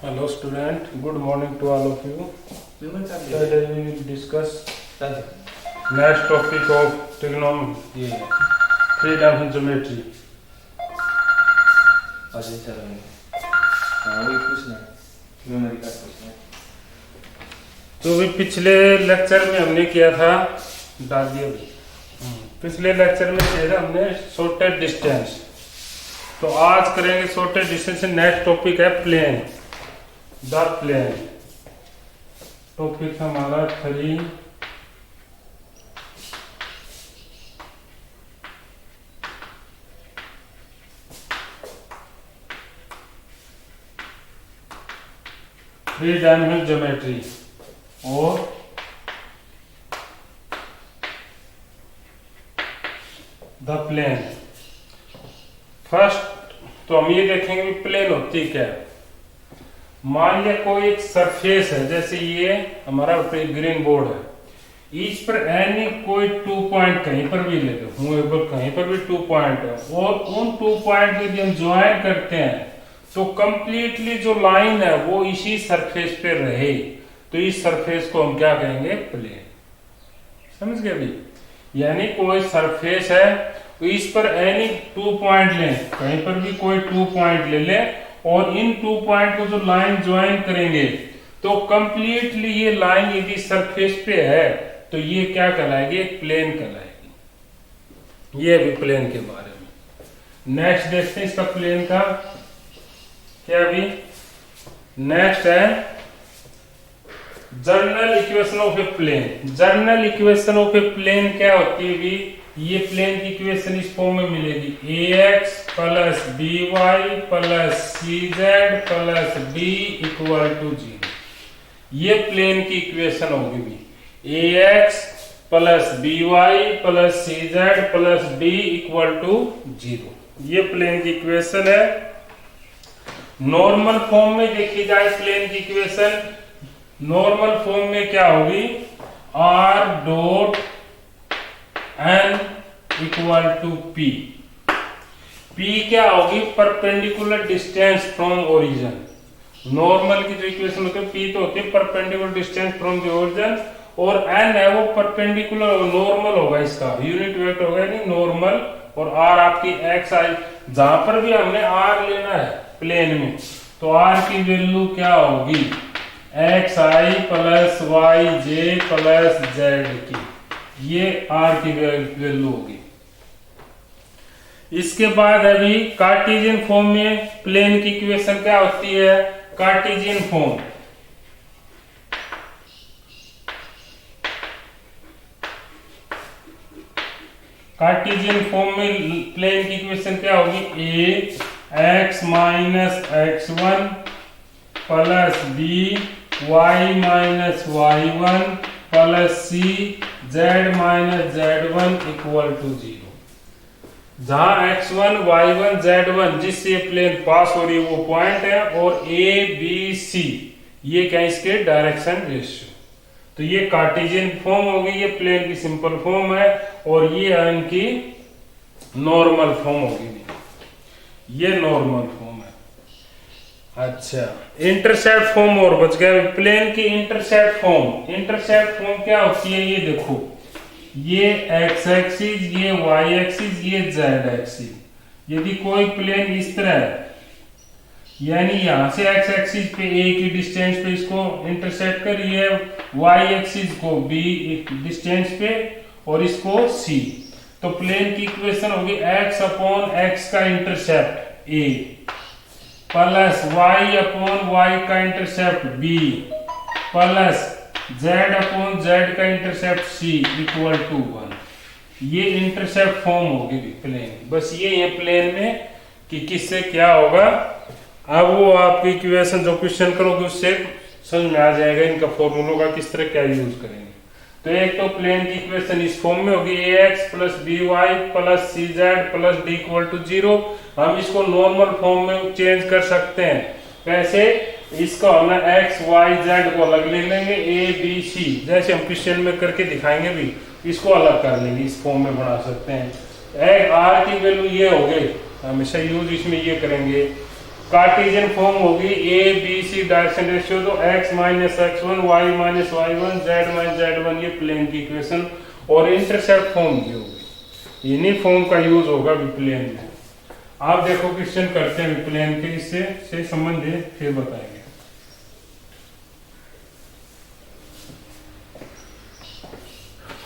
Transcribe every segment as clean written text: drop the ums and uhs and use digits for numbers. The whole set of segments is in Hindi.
Hello student, good morning to all of you. Today we will discuss next topic of trigonometry, three-dimensional geometry. Ajay sir वही पूछना न्यूमेरिकल का पूछना। तो भी पिछले लेक्चर में हमने किया था डाल दिया भी। पिछले लेक्चर में किया था हमने शॉर्टेड डिस्टेंस। तो आज करेंगे शॉर्टेड डिस्टेंस। नेक्स्ट टॉपिक है प्लेन, द प्लेन। टॉपिक हमारा 3 डायमेंशनल ज्योमेट्री और द प्लेन। फर्स्ट तो हम ये देखेंगे प्लेन होती क्या है। मान लिया कोई एक सरफेस है, जैसे ये हमारा ग्रीन बोर्ड है, इस पर एनी कोई 2 पॉइंट कहीं पर भी ले लो, मूवेबल कहीं पर भी 2 पॉइंट है, और उन 2 पॉइंट को यदि हम ज्वाइन करते हैं तो कंप्लीटली जो लाइन है वो इसी सरफेस पे रहे, तो इस सरफेस को हम क्या कहेंगे, प्लेन। समझ गए अभी? यानी कोई सरफेस है तो इस पर एनी 2 पॉइंट लें, कहीं पर भी कोई 2 पॉइंट ले लें, और इन 2 पॉइंट को जो लाइन ज्वाइन करेंगे तो कंप्लीटली ये लाइन यदि सरफेस पे है तो ये क्या कहलाएगी, एक प्लेन कहलाएगी। ये भी प्लेन के बारे में। नेक्स्ट देखते हैं इसका प्लेन का क्या। भी नेक्स्ट है general equation of a plane. General equation of a plane क्या होती है भी? ये प्लेन की इक्वेशन इस फॉर्म में मिलेगी, ax plus by plus cz plus d equal to 0। ये प्लेन की इक्वेशन होगी भी, ax plus by plus cz plus d equal to 0। ये प्लेन की इक्वेशन है। नॉर्मल फॉर्म में देखी जाए प्लेन की इक्वेशन, नॉर्मल फॉर्म में क्या होगी, r dot n equal to p। p क्या होगी, perpendicular distance from origin. Normal की जो इक्वेशन होती है p तो होती है perpendicular distance from the origin, और n है वो परपेंडिकुलर नॉर्मल होगा, इसका यूनिट वेक्टर होगा यानी नॉर्मल, और r आपकी x आई। जहां पर भी हमने r लेना है प्लेन में तो r की वैल्यू क्या होगी, एक्स आई प्लस वाई जे प्लस जेड की, ये r की वैल्यू होगी। इसके बाद अभी कार्टेशियन फॉर्म में प्लेन की इक्वेशन क्या होती है, कार्टेशियन फॉर्म। कार्टेशियन फॉर्म में प्लेन की इक्वेशन क्या होगी, ए x minus x1 plus B y minus y1 plus C z minus z1 equal to 0। जहां x1 y1 z1 जिससे प्लेन पास हो रही है वो पॉइंट है, और a b c ये क्या इसके डायरेक्शन रेशियो। तो ये कार्टेशियन फॉर्म होगी, ये प्लेन की सिंपल फॉर्म है, और ये इनकी नॉर्मल फॉर्म होगी, ये नॉर्मल फॉर्म है। अच्छा, इंटरसेप्ट फॉर्म और बच गया प्लेन की। इंटरसेप्ट फॉर्म, इंटरसेप्ट फॉर्म क्या होती है, ये देखो, ये x एक्सिस, ये y एक्सिस, ये z एक्सिस। यदि कोई प्लेन इस तरह है, यानी यहां से x एक्सिस पे a की डिस्टेंस पे इसको इंटरसेप्ट करिए, y एक्सिस को b डिस्टेंस पे, और इसको c, तो प्लेन की इक्वेशन होगी x अपॉन x का intercept a plus y upon y का intercept b plus z upon z का इंटरसेप्ट c इक्वल टू 1। ये इंटरसेप्ट फॉर्म होगी प्लेन। बस ये है प्लेन में कि किससे क्या होगा। अब वो आपकी इक्वेशन जो क्वेश्चन करोगे उससे समझ में आ जाएगा इनका फॉर्मूलों का किस तरह क्या यूज करेंगे। तो एक तो प्लेन की इक्वेशन इस फॉर्म में होगी, ax plus by plus cz plus d equal to 0। हम इसको नॉर्मल फॉर्म में चेंज कर सकते हैं। कैसे? इसका हमने x y z को अलग ले लेंगे, a b c जैसे हम क्वेश्चन में करके दिखाएंगे भी, इसको अलग कर लेंगे, इस फॉर्म में बना सकते हैं। r की वैल्यू ये हो गई, हमेशा यूज इसमें ये करेंगे, कार्टेशियन फॉर्म होगी A B C direction ratio, तो x minus x1 y minus y1 z minus z1 ये प्लेन की इक्वेशन। और इंटरसेप्ट फॉर्म भी होगी, इन्हीं फॉर्म का यूज होगा विप्लेन में। आप देखो क्वेश्चन करते हैं विप्लेन के, इससे से संबंध है फिर बताएंगे।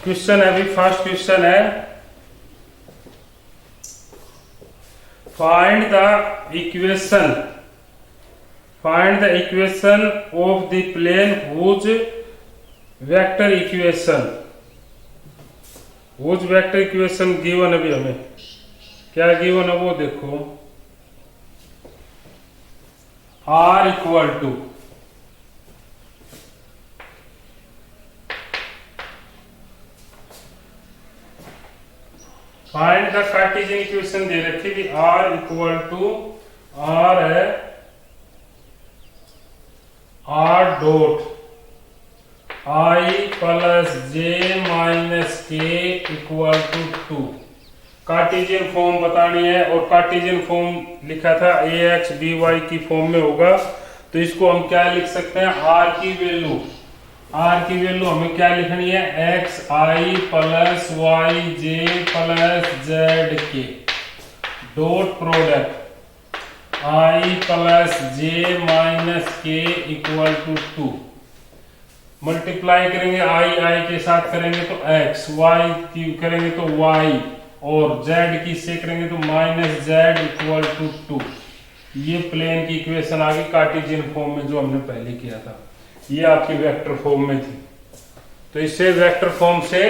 क्वेश्चन अभी फर्स्ट क्वेश्चन है, find the equation of the plane whose vector equation given. अभी हमें क्या गिवन है वो देखो, r equal to find the Cartesian equation दे रखी थी, r इक्वल टू r है r dot i plus j minus k equal to 2। Cartesian form बतानी है, और कार्टेशियन फॉर्म लिखा था ax by की फॉर्म में होगा, तो इसको हम क्या लिख सकते हैं, r की वैल्यू हमें क्या लिखनी है, एक्स आई प्लस वाई जे प्लस जेड के dot product I plus J minus के इक्वल टू 2। मल्टीप्लाई करेंगे आई के साथ करेंगे तो एक्स, वाई की करेंगे तो वाई, और जेड की से करेंगे तो माइनस जेड इक्वल टू 2। ये प्लेन की इक्वेशन आ गई कार्टेशियन फॉर्म में, जो हमने पहले किया था। ये आपकी वेक्टर फॉर्म में थी, तो इससे वेक्टर फॉर्म से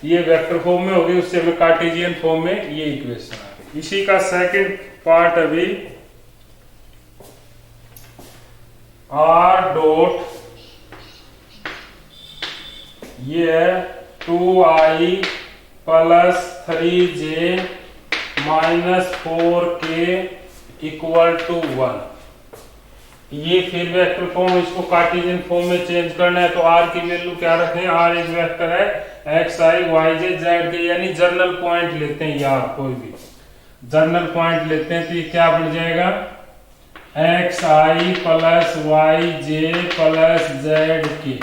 ये वेक्टर फॉर्म में होगी, उससे हमें कार्टेशियन फॉर्म में ये इक्वेशन आ गई। इसी का सेकंड पार्ट अभी, r डॉट ये है 2i plus 3j minus 4k equal to 1। ये फिर वेक्टर फॉर्म, इसको कार्टेशियन फॉर्म में चेंज करना है, तो r की वैल्यू क्या रखें, r एक वेक्टर है x i y j z के, यानी जर्नल पॉइंट लेते हैं यार, कोई भी जर्नल पॉइंट लेते हैं, तो ये क्या बन जाएगा, x i plus y j plus z के,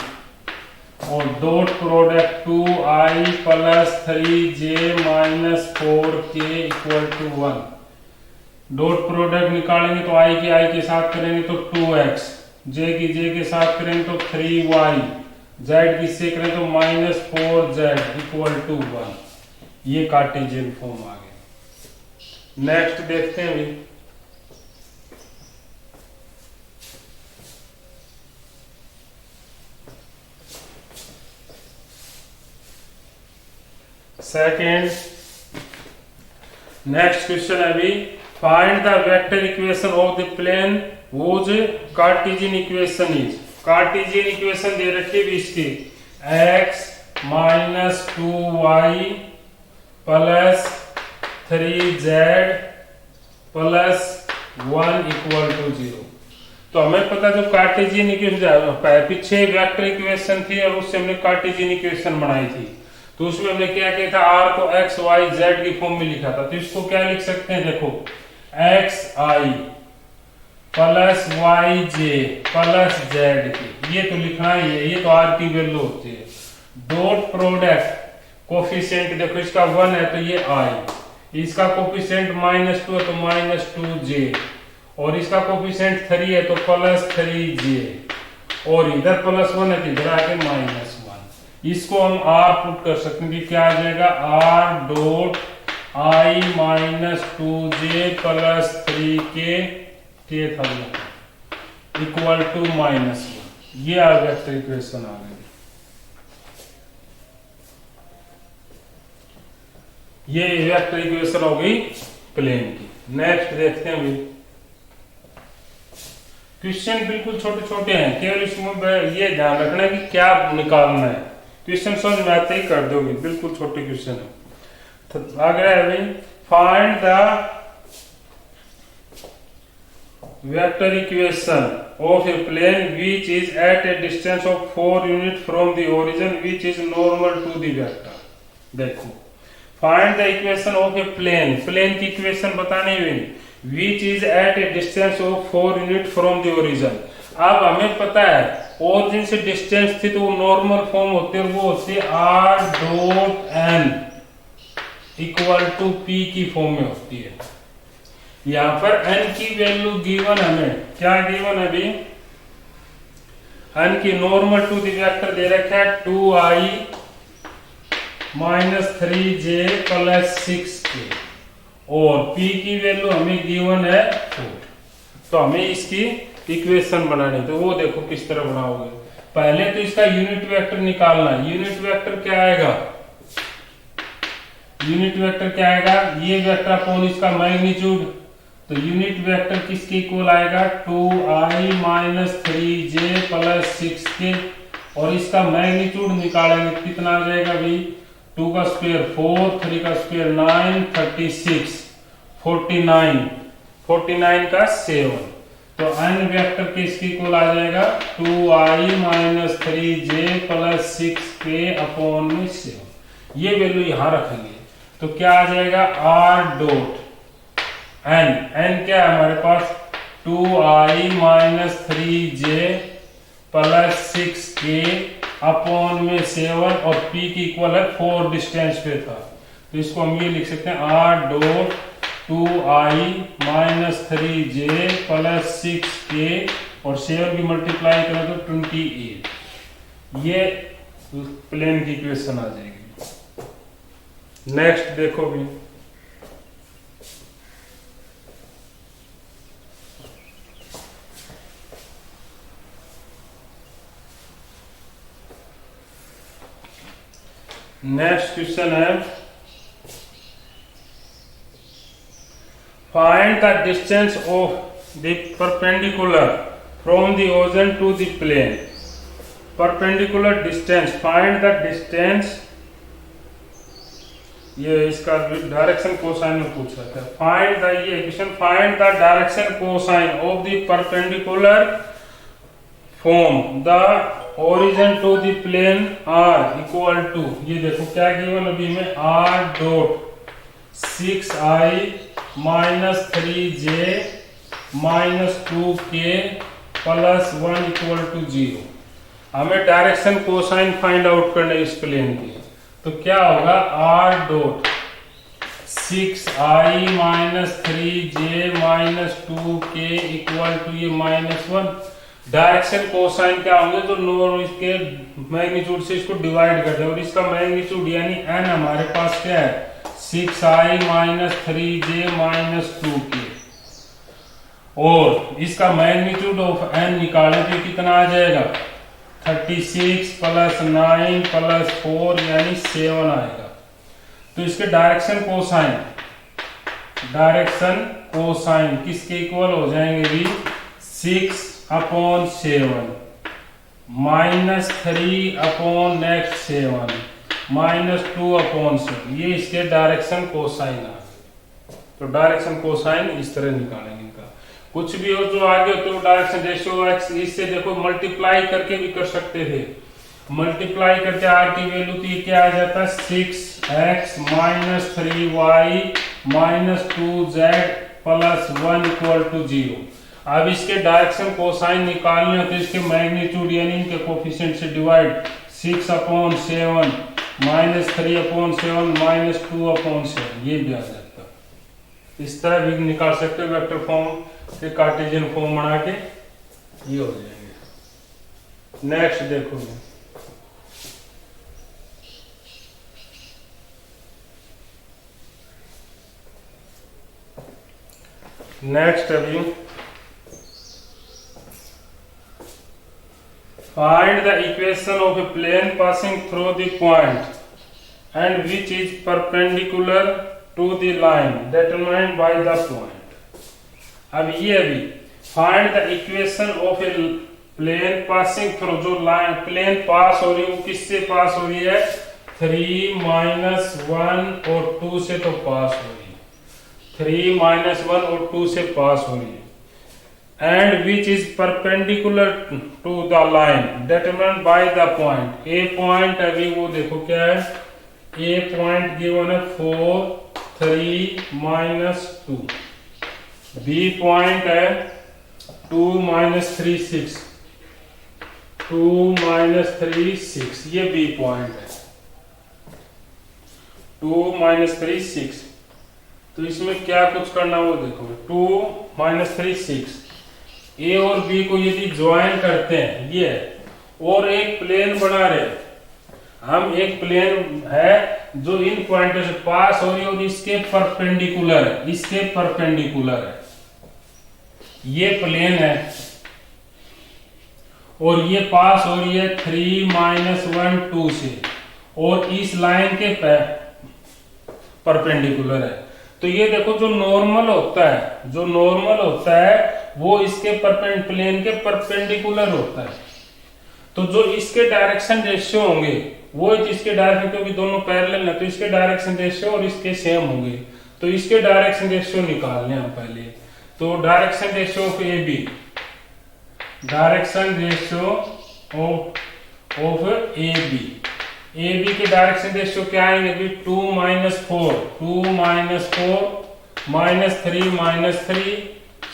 और dot product 2i plus 3j minus 4k equal to 1। Dot product निकालेंगे तो i के साथ करेंगे तो 2x, j की j के साथ करेंगे तो 3y, z की से करें तो माइनस 4z इक्वल टू 1। ये कार्टेशियन फॉर्म आ गया। नेक्स्ट देखते हैं अभी, सेकेंड नेक्स्ट क्वेश्चन अभी, find the vector equation of the plane whose Cartesian equation is. Cartesian equation दे रखी है इसकी, x minus 2y plus 3z plus 1 equal to 0। तो हमें पता जो कार्टेशियन इक्वेशन पीछे वेक्टर इक्वेशन थी और उससे हमने कार्टेशियन इक्वेशन बनाई थी, तो उसमें हमने क्या किया था, r को x y z की फॉर्म में लिखा था, तो इसको क्या लिख सकते हैं, देखो एक्स आई प्लस वाई जे प्लस जेड की, ये तो लिखना ही है, ये तो आर की वैल्यू होती है। डॉट प्रोडक्ट कोफिशिएंट देखो, इसका 1 है तो ये आई, इसका कोफिशिएंट -2 है तो -2j, और इसका कोफिशिएंट 3 है तो +3j, और इधर +1 है तो इधर आके -1। इसको हम r पुट कर सकते हैं कि क्या आ जाएगा, r dot i minus 2j plus 3k equal to -1। ये आ वेक्टर इक्वेशन आ गई। ये वेक्टर इक्वेशन हो गई प्लेन की। नेक्स्ट देखते हैं अभी, क्वेश्चन बिल्कुल छोटे छोटे हैं, केवल इसमें ये ध्यान रखना है कि क्या निकालना है, क्वेश्चन समझ में आते ही कर दोगे, बिल्कुल छोटे क्वेश्चन है। तो आगे है भाई, find the vector equation of a plane which is eight A distance of 4 unit from the origin which is normal to the vector. देखो find the equation of a plane, plane की इक्वेशन बतानी हुई, which is eight A distance of 4 unit from the origin. अब हमें पता है ओरिजिन से डिस्टेंस थी तो वो नॉर्मल फॉर्म होते हैं, वो होते R dot N equal to P की फॉर्म में होती है। यहां पर n की वैल्यू गिवन हमें क्या गिवन है अभी, n की नॉर्मल टू द वेक्टर दे रखा है 2i minus 3j plus 6k और p की वैल्यू हमें गिवन है 4। तो हमें इसकी इक्वेशन बनानी, तो वो देखो किस तरह बनाओगे। पहले तो इसका यूनिट वेक्टर निकालना है। यूनिट वेक्टर क्या आएगा, यूनिट वेक्टर क्या आएगा, ये वेक्टर अपॉन इसका मैग्नीट्यूड। तो यूनिट वेक्टर किसके इक्वल आएगा 2i minus 3j plus 6k और इसका मैग्नीट्यूड निकालेंगे कितना आ जाएगा भाई, 2 का स्क्वायर 4, 3 का स्क्वायर 9, 36, 49 का 7। तो n वेक्टर के इसके इक्वल आ जाएगा 2i minus 3j plus 6k upon में 7। ये वैल्यू यहां रखेंगे तो क्या आ जाएगा r डॉट n क्या है हमारे पास 2i minus 3j plus 6k upon में 7 और p की इक्वल है 4 डिस्टेंस पे था, तो इसको हम ये लिख सकते हैं r dot 2i minus 3j plus 6k और 7 की मल्टीप्लाई करें तो 28। ये प्लेन की इक्वेशन आ जाएगी। नेक्स्ट देखो भी, नेक्स्ट क्वेश्चन है find the distance of the perpendicular from the origin to the plane. Perpendicular distance, find the distance, ये इसका डायरेक्शन कोसाइन में पूछ रहा था। फाइंड द, ये question find the direction cosine of the perpendicular from the origin to the plane R equal to, ये देखो क्या गिवन अभी में R dot 6i minus 3j minus 2k plus 1 equal to 0। हमें डायरेक्शन कोसाइन फाइंड आउट करना है इस प्लेन की, तो क्या होगा r dot 6i minus 3j minus 2k equal to ये -1। डायरेक्शन कोसाइन क्या होंगे तो नॉर्मल इसके मैग्नीट्यूड से इसको डिवाइड कर दे और इसका मैग्नीट्यूड यानी n हमारे पास क्या है 6i minus 3j minus 2k और इसका मैग्नीट्यूड ऑफ n निकालें तो कितना आ जाएगा 36 प्लस 9 प्लस 4 यानी 7 आएगा। तो इसके डायरेक्शन कोसाइन किसके इक्वल हो जाएंगे भी 6 upon 7 minus 3 upon next 7 minus 2 upon 7, ये इसके डायरेक्शन कोसाइन आ गए। तो डायरेक्शन कोसाइन इस तरह निकालेंगे इनका। कुछ भी हो जो आगे होते हो डायरेक्शन रेशियो x, इससे देखो मल्टीप्लाई करके भी कर सकते थे। मल्टीप्लाई करके r की वैल्यू तो ये क्या आ जाता है 6x minus 3y minus 2z plus 1 equal to 0। अब इसके डायरेक्शन कोसाइन निकालने हो तो इसके मैग्नीट्यूड यानी इनके कोफिशिएंट से divide 6 upon 7 minus 3 upon 7 minus 2 upon 7, ये भी आ जाता है। इस तरह भी निकाल सकते हो वेक्टर फॉर्म से कार्टेशियन फॉर्म बना के, ये हो जाएंगे। नेक्स्ट देखो, नेक्स्ट अभी find the equation of a plane passing through the point and which is perpendicular to the line determined by the point। अब ये अभी find the equation of a plane passing through, जो लाइन प्लेन पास हो रही है वो किससे पास हो रही है 3 माइनस 1 और 2 से तो पास हो रही है, 3 माइनस 1 और 2 से पास हो रही है। And which is perpendicular to the line determined by the point। A point अभी वो देखो क्या है, A point given है 4 3 minus 2 बी पॉइंट है 2 - 3 6, 2 - 3 6, ये बी पॉइंट है 2 - 3 6। तो इसमें क्या कुछ करना वो देखो, 2 - 3 6, ए और बी को यदि ज्वाइन करते हैं ये, और एक प्लेन बना रहे, हम एक प्लेन है जो इन पॉइंटों से पास हो रही है और इसके परपेंडिकुलर है, इसके परपेंडिकुलर है, ये प्लेन है और ये पास हो रही है 3 - 1 2 से और इस लाइन के परपेंडिकुलर है। तो ये देखो जो नॉर्मल होता है, जो नॉर्मल होता है वो इसके प्लेन के परपेंडिकुलर होता है। तो जो इसके डायरेक्शन रेशियो होंगे वो इसके डायरेक्शन, क्योंकि दोनों पैरेलल है तो इसके डायरेक्शन रेशियो और इसके सेम होंगे। तो इसके डायरेक्शन रेशियो निकालने हम पहले। तो direction ratio of A B, direction ratio of A B के डायरेक्शन रेशियो क्या आएंगे? 2 - 4, 2 - 4 -3 -3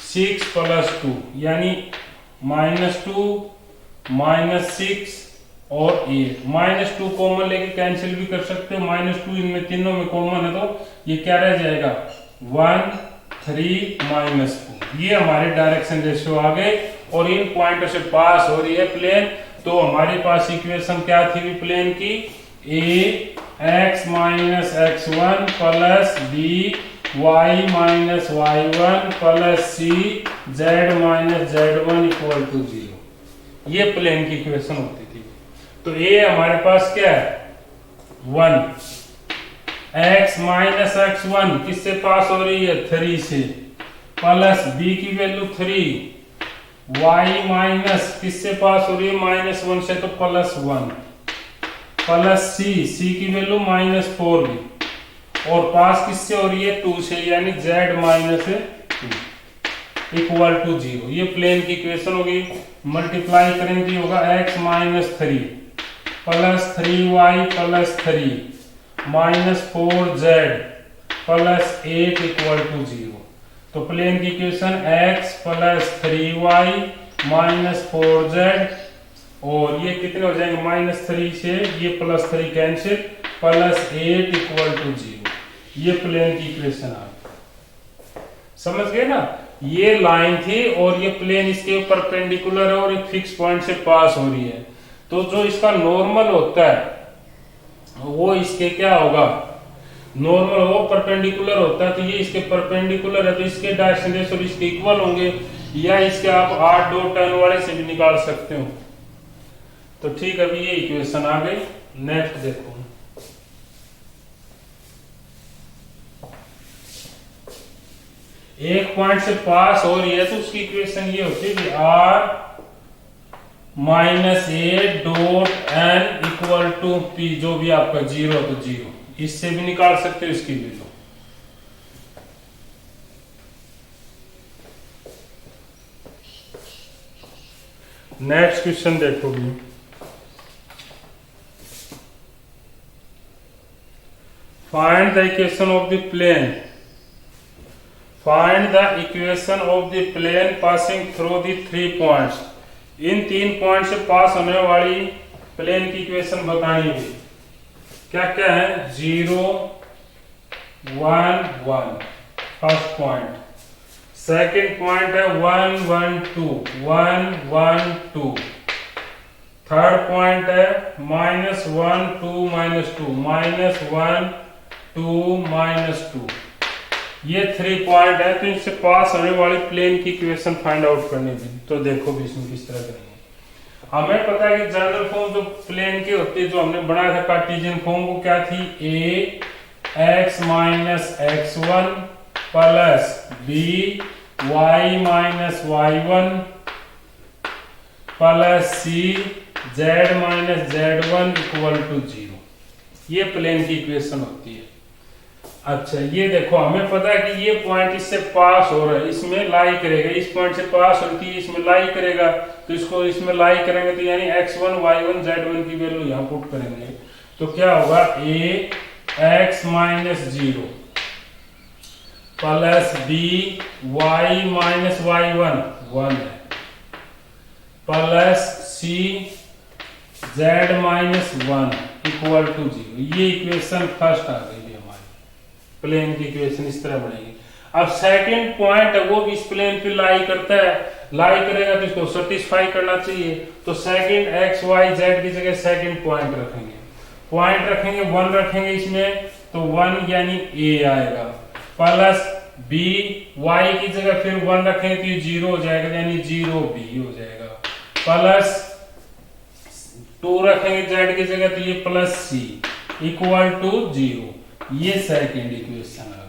6 + 2, यानी -2 -6 और 8। -2 कॉमन लेके कैंसिल भी कर सकते हो, -2 इनमें तीनों में कॉमन है तो ये क्या रह जाएगा 1 3 -2। ये हमारे डायरेक्शन रेशियो आ गए और इन पॉइंटों से पास हो रही है प्लेन। तो हमारे पास इक्वेशन क्या थी प्लेन की? ax - x1 + by - y1 + c z - z1 = 0। ये प्लेन की इक्वेशन होती थी। तो a हमारे पास क्या है 1, x - x1 किससे पास हो रही है 3 से, प्लस b की वैल्यू 3, y माइनस किससे पास हो रही है -1 से तो +1, प्लस c की वैल्यू -4 भी, और पास किससे हो रही है 2 से, यानी z - 2 = 0। ये प्लेन की इक्वेशन होगी। मल्टीप्लाई करेंगे होगा x - 3 + 3y + 3 -4z + 8 = 0। तो प्लेन की इक्वेशन x + 3y - 4z, और ये कितने हो जाएंगे -3 से ये +3 कैंसिल, +8 = 0। ये प्लेन की इक्वेशन आ गई। समझ गए ना? ये लाइन थी और ये प्लेन इसके ऊपर परपेंडिकुलर है और एक फिक्स पॉइंट से पास हो रही है। तो जो इसका नॉर्मल होता है वो इसके क्या होगा, नॉर्मल वो परपेंडिकुलर होता है, तो ये इसके परपेंडिकुलर है तो इसके डायरेक्शन रेशियो इसके इक्वल होंगे, या इसके आप 8 2 10 वाले से भी निकाल सकते हो। तो ठीक है, अभी ये इक्वेशन आ गई। नेक्स्ट देखो, एक पॉइंट से पास हो रही है तो उसकी इक्वेशन ये होती है कि r - a dot n = p, जो भी आपका 0 तो 0, इससे भी निकाल सकते हो इसकी वैल्यू। नेक्स्ट क्वेश्चन देखो भी, find the equation of the plane, find the equation of the plane passing through the 3 points. इन 3 पॉइंट से पास होने वाली प्लेन की इक्वेशन बतानी है। क्या क्या है? 0 1 1 फर्स्ट पॉइंट, सेकंड पॉइंट है 1 1 2 1 1 2, थर्ड पॉइंट है -1 2 -2 -1 2 -2। ये 3 पॉइंट है। तो इनसे पास होने वाली प्लेन की इक्वेशन फाइंड आउट करनी थी। तो देखो भी इसमें किस तरह करेंगे। हमें पता है कि जनरल फॉर्म जो प्लेन की होती है, जो हमने बनाया था कार्टेशियन फॉर्म, वो क्या थी? ax - x1 + by - y1 + c z - z1 = 0। ये प्लेन की इक्वेशन होती है। अच्छा, ये देखो हमें पता है कि ये पॉइंट इससे पास हो रहा है, इसमें लाई करेगा, इस पॉइंट से पास होती है, इसमें लाई करेगा, तो इसको इसमें लाई करेंगे तो यानी x1 y1 z1 की वैल्यू यहाँ पुट करेंगे। तो क्या होगा? a x - 0 plus B Y minus Y one 1 है, plus C Z minus 1 equal to 0। ये इक्वेशन फर्स्ट आ गई हमारी। प्लेन की इक्वेशन इस तरह बनेगी। अब सेकंड पॉइंट है वो भी इस प्लेन पे लाई करता है, लाई करेगा तो इसको सेटिस्फाई करना चाहिए। तो सेकंड एक्स वाई जेड की जगह सेकंड पॉइंट रखेंगे, 1 रखेंगे इसमें, तो 1 यानी ए आएगा, प्लस बी वाई की जगह फिर 1 रखेंगे तो ये 0 हो जाएगा, यानी 0 बी हो जाएगा, प्लस 2 रखेंगे जेड की जगह तो ये प्लस सी इक्वल टू 0। ये सेकंड इक्वेशन आ गई।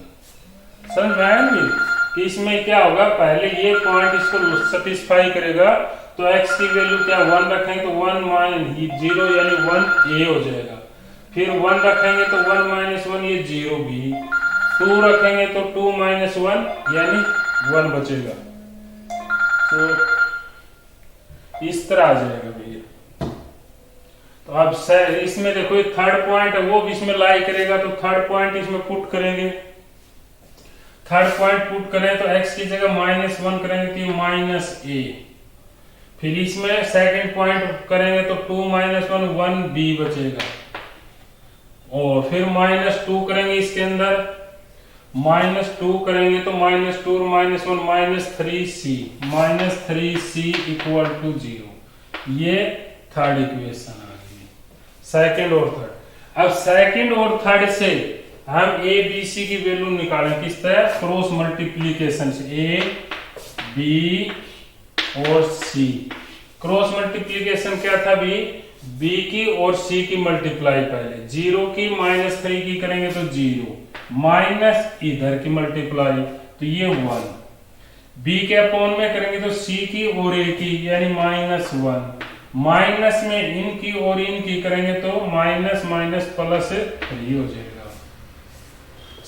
समझ में आया कि इसमें क्या होगा, पहले ये पॉइंट इसको सेटिस्फाई करेगा तो x की वैल्यू क्या 1 रखेंगे तो 1 माइनस 0 यानी 1 a हो जाएगा, फिर 1 रखेंगे तो 1 माइनस 1 ये 0 b, 2 रखेंगे तो 2 माइनस 1 यानी 1 बचेगा। तो इस तरह आ जाएगा भैया। तो अब इसमें देखो ये थर्ड पॉइंट है वो भी इसमें लाई करेगा, तो थर्ड पॉइंट इसमें पुट करेंगे। थर्ड पॉइंट पुट करें तो x की जगह -1 करेंगे तो ये माइनस a, फिर इसमें सेकंड पॉइंट करेंगे तो 2 माइनस 1 1 b बचेगा, और फिर -2 करेंगे इसके अंदर, -2 करेंगे तो -2 और -1 -3c इक्वल टू 0। ये थर्ड इक्वेशन आ गई, सेकंड और थर्ड। अब सेकंड और थर्ड से हम a b c की वैल्यू निकालें, किस तरह, क्रॉस मल्टीप्लिकेशन से, a b और c। क्रॉस मल्टीप्लिकेशन क्या था भी, b की और c की मल्टीप्लाई, पहले 0 की -3 की करेंगे तो 0, माइनस इधर की मल्टीप्लाई तो ये 1, b के अपॉन में करेंगे तो c की और a की यानी -1, माइनस में इनकी और इनकी करेंगे तो माइनस माइनस प्लस 3 हो जाएगा।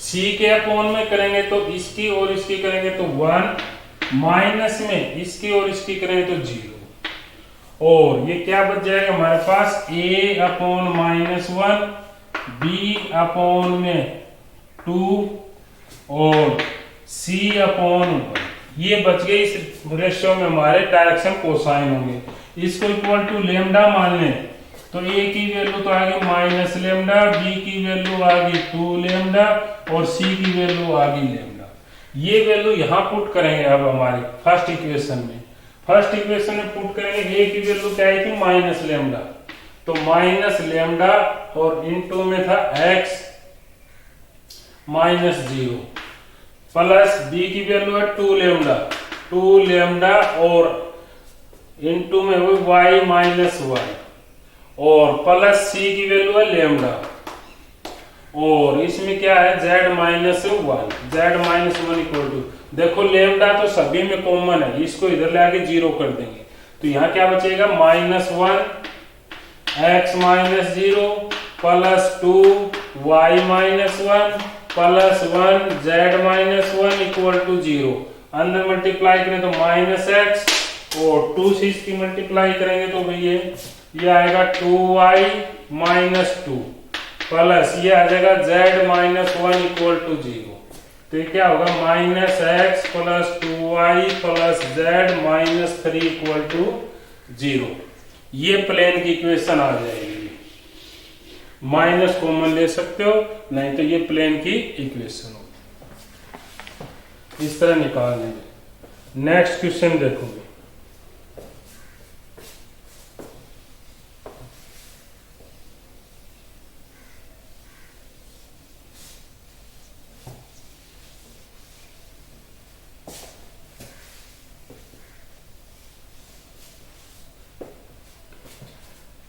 c के अपॉन में करेंगे तो इसकी और इसकी करेंगे तो 1, माइनस में इसकी और इसकी करेंगे तो 0, और ये क्या बच जाएगा हमारे पास, a अपॉन -1, b अपॉन में 2 और c अपॉन 1। ये बच गए। इस रेशियो में हमारे डायरेक्शन कोसाइन होंगे। इसको इक्वल टू लेमडा मान लें तो a की वैल्यू तो आ गई माइनस लेमडा, b की वैल्यू आ गई 2 लेमडा और c की वैल्यू आ गई लेमडा। ये वैल्यू यहाँ पुट करेंगे। अब हमारी फर्स्ट इक्वेशन में पुट करेंगे, a की वैल्यू क्या आई थी माइनस लेमडा, तो माइनस लेमडा और इनटू में था x -0, प्लस b की वैल्यू है 2 लेमडा और इनटू में हुई y -1, और प्लस c की वैल्यू है लेमडा, और इसमें क्या है z -1 इक्वल टू, देखो लेमडा तो सभी में कॉमन है, इसको इधर ले आके 0 कर देंगे तो यहाँ क्या बचेगा -1 x -0 plus 2 y -1 plus 1 z -1 equal to 0। अंदर मल्टीप्लाई करें तो -x और 2 से इसकी मल्टीप्लाई करेंगे तो भैया ये आएगा 2y -2 प्लस ये आ जाएगा z -1 इक्वल टू 0। तो ये क्या होगा -x plus 2y plus z -3 equal to 0। ये प्लेन की इक्वेशन आ जाएगी। माइनस कॉमन ले सकते हो, नहीं तो ये प्लेन की इक्वेशन हो। इस तरह निकाल लेंगे। नेक्स्ट क्वेश्चन देखोगे।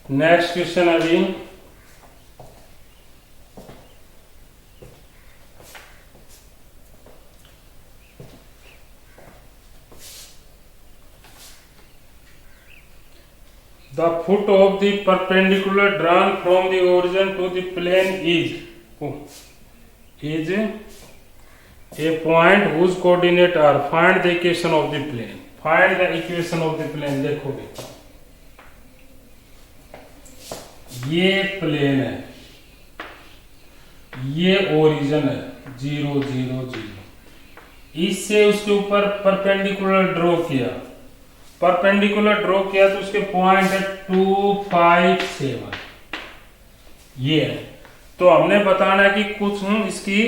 नेक्स्ट क्वेश्चन अभी the foot of the perpendicular drawn from the origin to the plane is a point whose coordinate are, find the equation of the plane, find the equation of the plane। देखोगे ये प्लेन है, ये ओरिजिन है 0 0 0, इससे उसके ऊपर परपेंडिकुलर ड्रॉ किया, परपेंडिकुलर ड्रॉ किया तो उसके पॉइंट है 257, ये है। तो हमने बताना कि कुछ इसकी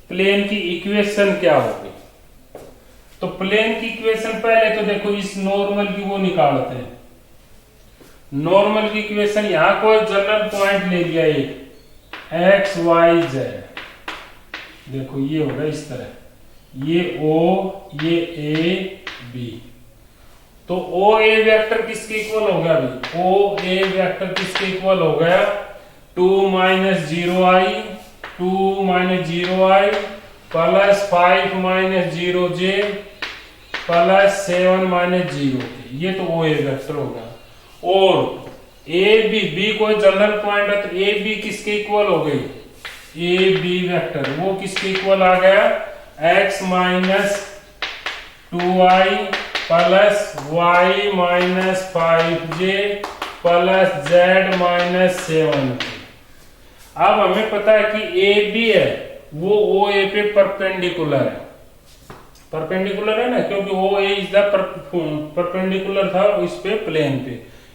प्लेन की इक्वेशन क्या होगी। तो प्लेन की इक्वेशन पहले तो देखो इस नॉर्मल की वो निकालते हैं। नॉर्मल की इक्वेशन यहां कोई जनरल पॉइंट ले लिया एक एक्स वाई जेड, देखो ये होगा इस तरह, ये O ये A B, तो O A वेक्टर किसके इक्वल हो गया अभी? O A वेक्टर किसके इक्वल हो गया? 2 minus 0i 2 minus 0i plus 5 minus 0j plus 7 minus 0k, ये तो O A वेक्टर होगा। और ए बी कोई जनरल पॉइंट है तो ए बी किसके इक्वल हो गई? ए बी वेक्टर वो किसके इक्वल आ गया? x minus 2i plus y minus 5j plus z minus 7k। अब हमें पता है कि ए बी है वो ओ ए पे परपेंडिकुलर है, परपेंडिकुलर है ना, क्योंकि ओ ए इज द परपेंडिकुलर था इस पे प्लेन पे,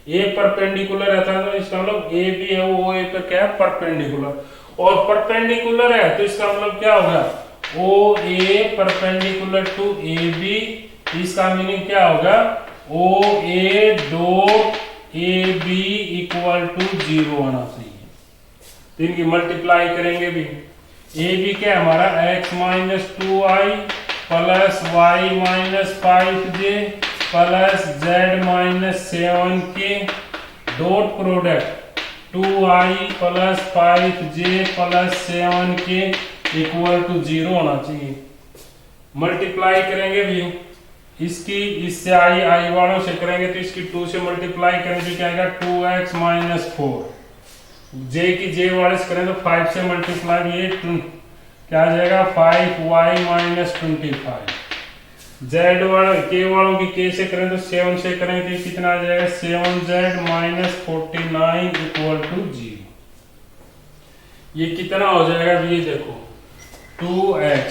ए परपेंडिकुलर रहता है तो इसका मतलब ए बी है वो ए पे क्या है? परपेंडिकुलर। और परपेंडिकुलर है तो इसका मतलब क्या होगा? ओ ए परपेंडिकुलर टू ए बी, इसका मीनिंग क्या होगा? ओ ए dot A B equal to 0 होना चाहिए। तो इनकी मल्टीप्लाई करेंगे भी, ए बी क्या हमारा x minus 2i plus y minus 5j plus z minus 7k dot product 2i plus 5j plus 7k equal to 0 होना चाहिए। मल्टीप्लाई करेंगे भी इसकी, इससे आई वालों से करेंगे तो इसकी 2 से मल्टीप्लाई करेंगे क्या आएगा? 2x माइनस 4, j की j वाले से करें तो 5 से मल्टीप्लाई, ये क्या आ जाएगा? 5y माइनस 25, z वालों के वालों की k से करें तो 7 से करें तो कितना आ जाएगा? 7z minus 49 equal to 0। ये कितना हो जाएगा? ये देखो 2x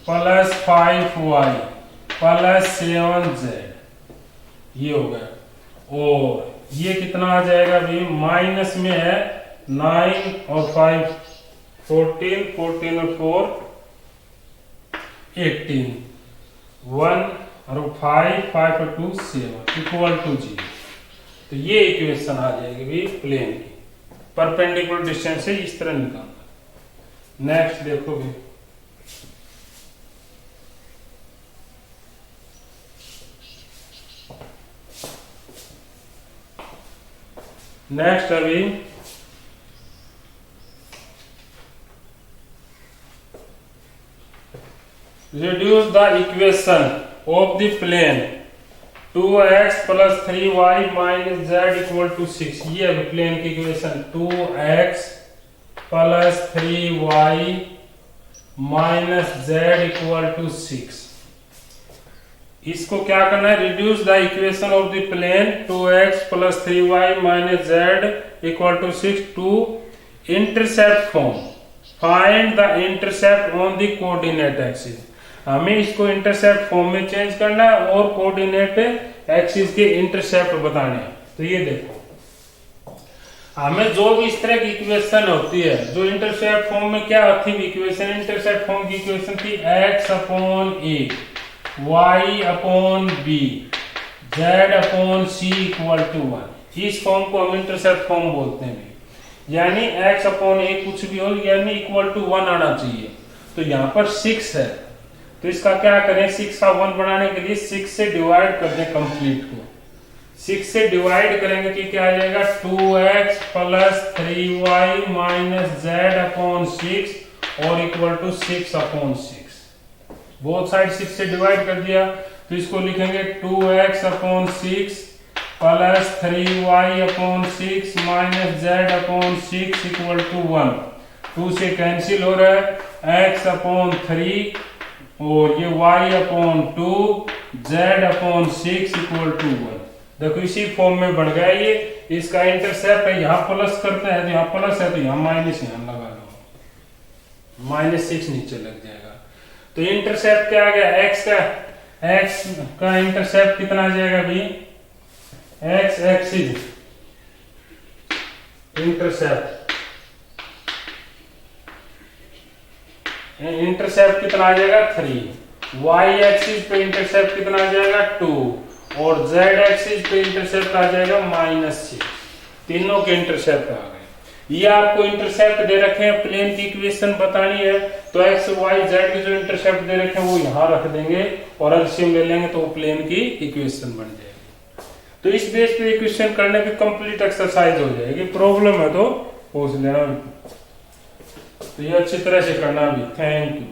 plus 5y plus 7z, ये हो गया। और ये कितना आ जाएगा अभी? माइनस में है 9 और 5 14, 14 और 4 18, 1 और 5 और 2 7 इक्वल टू 0। तो ये इक्वेशन आ जाएगी भी प्लेन की, परपेंडिकुलर डिस्टेंस से इस तरह निकालना। नेक्स्ट देखो भी, नेक्स्ट अभी reduce the equation of the plane 2x plus 3y minus z equal to 6। ये है प्लेन की equation 2x plus 3y minus z equal to 6। इसको क्या करना है? Reduce the equation of the plane 2x plus 3y minus z equal to 6 to intercept form. Find the intercept on the coordinate axis. हमें इसको इंटरसेप्ट फॉर्म में चेंज करना है और कोऑर्डिनेट एक्सिस के इंटरसेप्ट बताने हैं। तो ये देखो, हमें जो भी इस तरह की इक्वेशन होती है, जो इंटरसेप्ट फॉर्म में क्या थी इक्वेशन? इंटरसेप्ट फॉर्म की इक्वेशन थी x upon a y upon b z upon c equal to 1। इस फॉर्म को हम इंटरसेप्ट फॉर्म बोलते हैं, यानी x अपॉन a कुछ भी हो यानी इक्वल टू 1 आना चाहिए। तो यहाँ पर 6 है तो इसका क्या करें? 6 का 1 बनाने के लिए 6 से डिवाइड कर दें कंप्लीट को। 6 से डिवाइड करेंगे कि क्या आ जाएगा? 2x plus 3y minus z upon 6 और equal to 6 upon 6। Both side 6 से डिवाइड कर दिया तो इसको लिखेंगे 2x upon 6 plus 3y upon 6 minus z upon 6 equal to 1। 2 से कैंसिल हो रहा है, x अपॉन 3 और ये y upon 2 z upon 6 equal to 1। देखो इसी फॉर्म में बढ़ गया ये। इसका इंटरसेप्ट है, यहाँ प्लस करते हैं तो यहाँ प्लस है तो यहाँ माइनस यहाँ लगा लो, -6 नीचे लग जाएगा। तो इंटरसेप्ट क्या आ गया, एक्स का इंटरसेप्ट कितना आ जाएगा अभी, एक्स एक्सिस इंटरसेप्ट कितना आ जाएगा 3, वाई एक्सिस पे इंटरसेप्ट कितना आ जाएगा 2 और जेड एक्सिस पे इंटरसेप्ट आ जाएगा -6। तीनों के इंटरसेप्ट आ गए। ये आपको इंटरसेप्ट दे रखे हैं, प्लेन की इक्वेशन बतानी है तो एक्स वाई जेड के जो इंटरसेप्ट दे रखे हैं वो यहाँ रख देंगे और एलसीएम ले लेंगे तो वो प्लेन की इक्वेशन बन जाएगी। तो इस बेस पे इक्वेशन करने की कंप्लीट एक्सरसाइज हो जाएगी। प्रॉब्लम है तो पूछ लेना। तो ये अच्छी तरह से करना भी। Thank you.